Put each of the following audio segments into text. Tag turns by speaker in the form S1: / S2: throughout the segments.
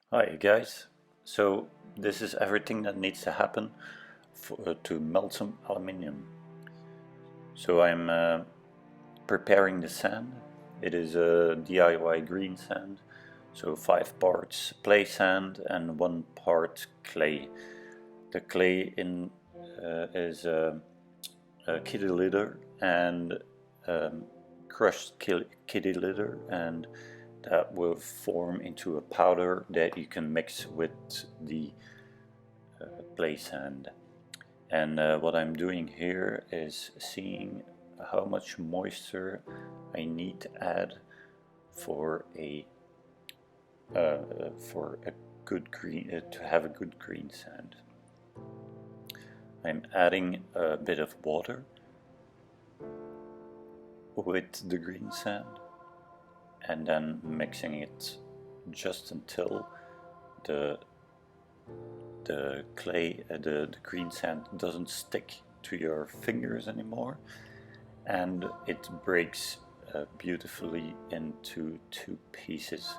S1: Hi guys, so this is everything that needs to happen to melt some aluminium. So I'm preparing the sand. It is a DIY green sand, so 5 parts play sand and 1 part clay. The clay is kitty litter and um, crushed kitty litter, and that will form into a powder that you can mix with the play sand. And what I'm doing here is seeing how much moisture I need to add for a for a good green to have a good green sand. I'm adding a bit of water with the green sand and then mixing it just until the clay, the green sand doesn't stick to your fingers anymore, and it breaks beautifully into 2 pieces.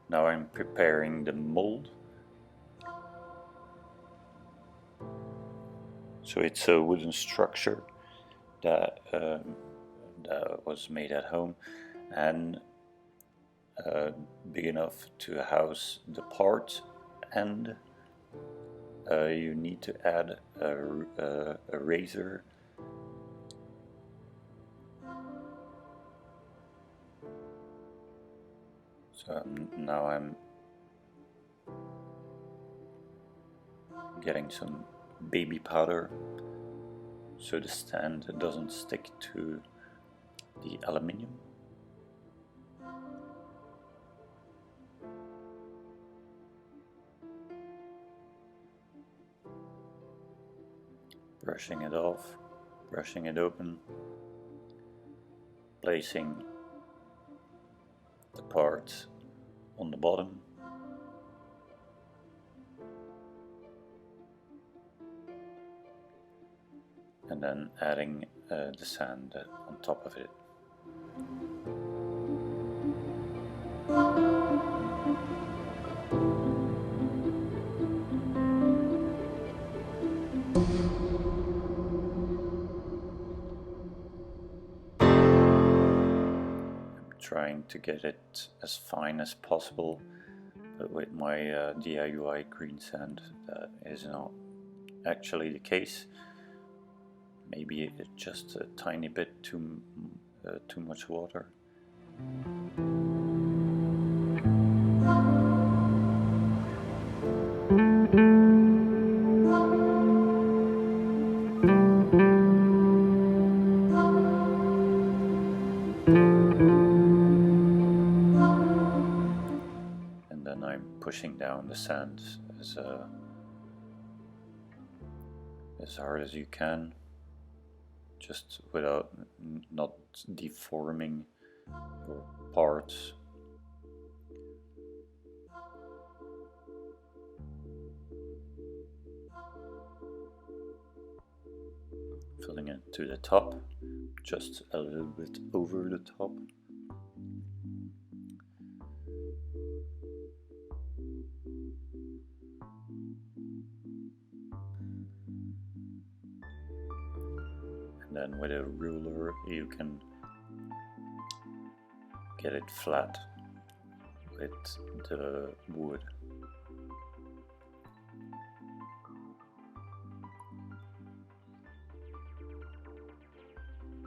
S1: Now I'm preparing the mold. So it's a wooden structure that was made at home and big enough to house the part, and you need to add a razor so now I'm getting some baby powder so the stand doesn't stick to the aluminium. Brushing it off, brushing it open, placing the part on the bottom, and then adding the sand on top of it. I'm trying to get it as fine as possible, but with my DIY green sand that is not actually the case. Maybe it's just a tiny bit too much water. And then I'm pushing down the sand as hard as you can, just without not deforming your parts. Filling it to the top, just a little bit over the top. And then with a ruler you can get it flat with the wood.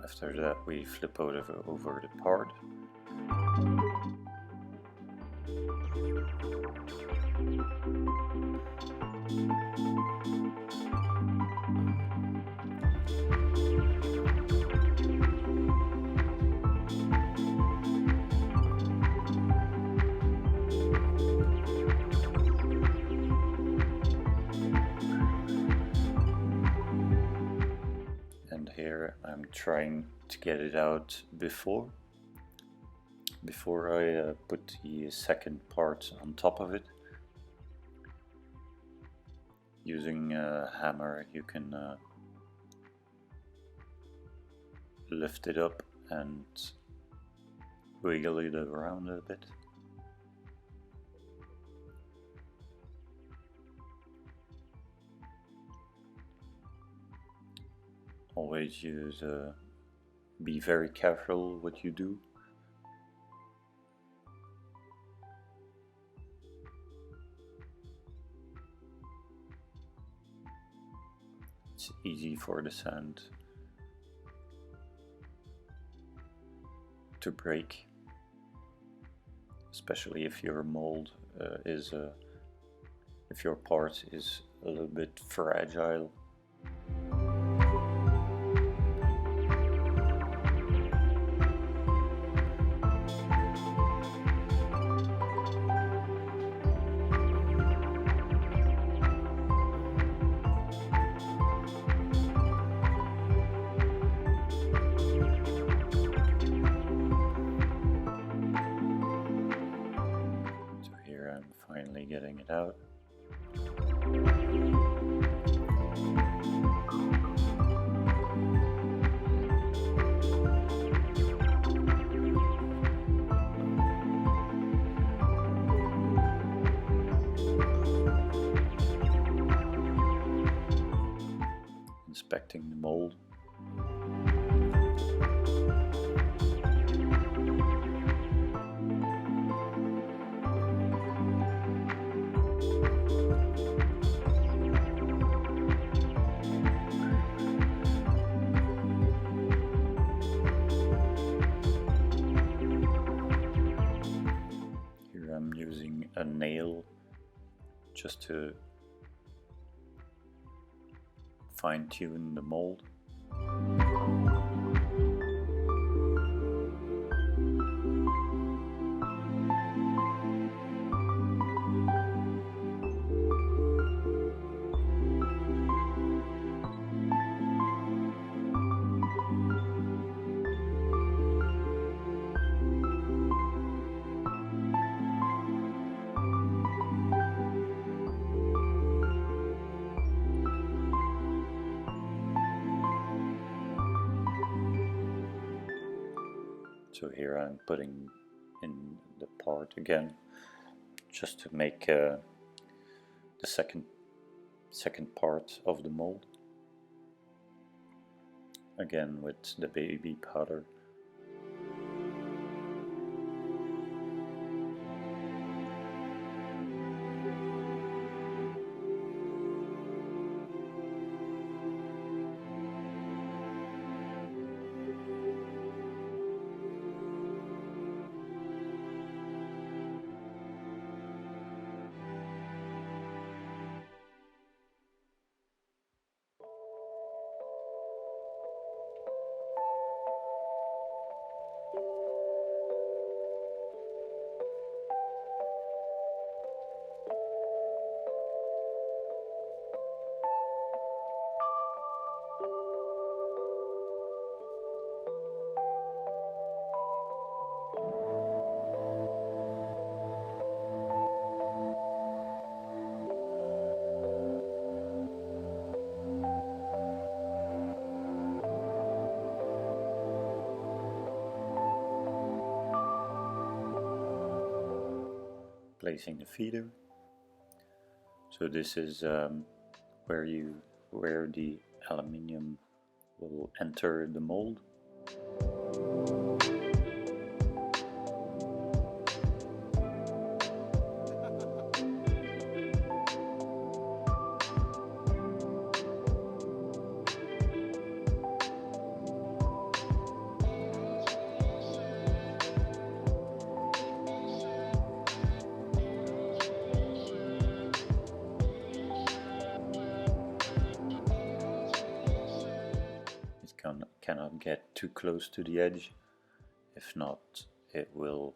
S1: After that we flip over the part. And here I'm trying to get it out before I put the second part on top of it. Using a hammer you can lift it up and wiggle it around a bit. Always be very careful what you do. It's easy for the sand to break, especially if your mold if your part is a little bit fragile. Finally getting it out. Inspecting the mold. I'm using a nail just to fine-tune the mold. So here I'm putting in the part again, just to make the second part of the mold. Again with the baby powder. Placing the feeder. So this is where the aluminium will enter the mold. Cannot get too close to the edge, if not it will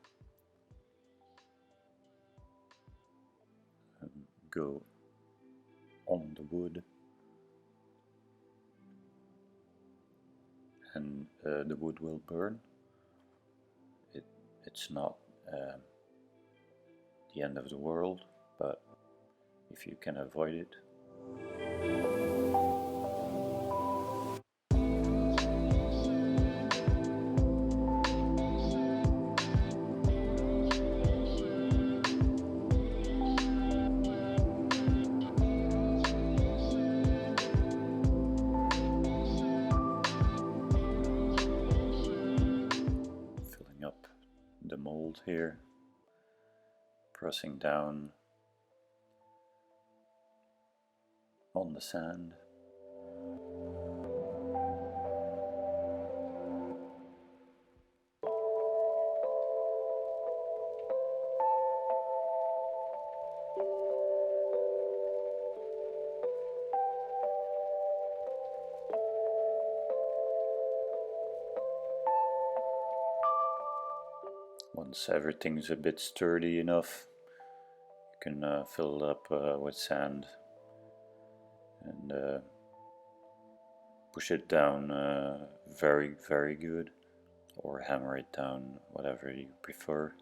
S1: go on the wood and the wood will burn. It's not the end of the world, but if you can avoid it. the mold here, pressing down on the sand. Once everything's a bit sturdy enough, you can fill it up with sand and push it down very, very good, or hammer it down, whatever you prefer.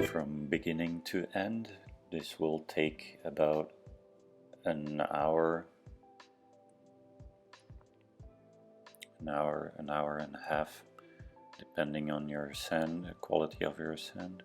S1: From beginning to end, this will take about an hour and a half, depending on your sand, the quality of your sand.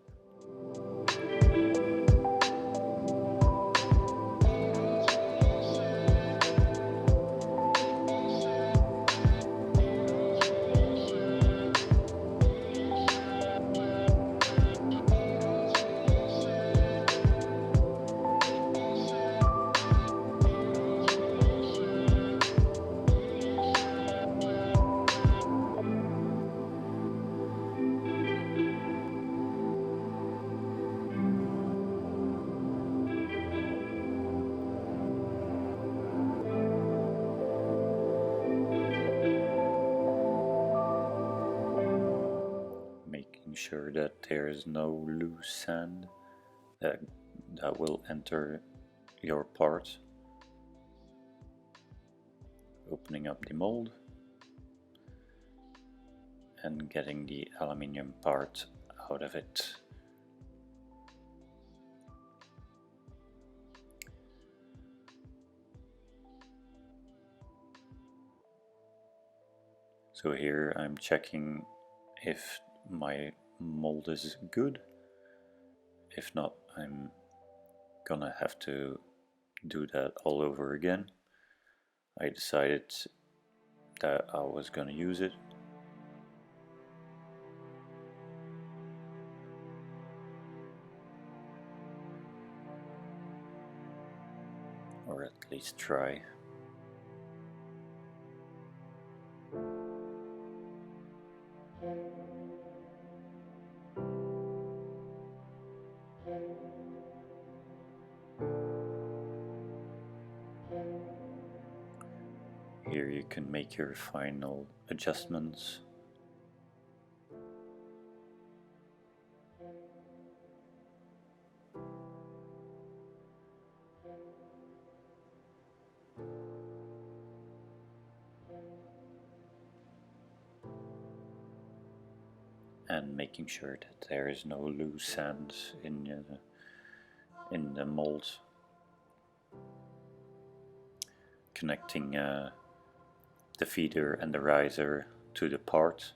S1: Making sure that there is no loose sand that will enter your part. Opening up the mold and getting the aluminium part out of it. So here I'm checking if my mold is good. If not, I'm gonna have to do that all over again. I decided that I was gonna use it. Or at least try. Here you can make your final adjustments. And making sure that there is no loose sand in the mold. Connecting the feeder and the riser to the part.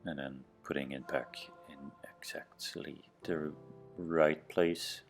S1: And then putting it back in exactly the right place.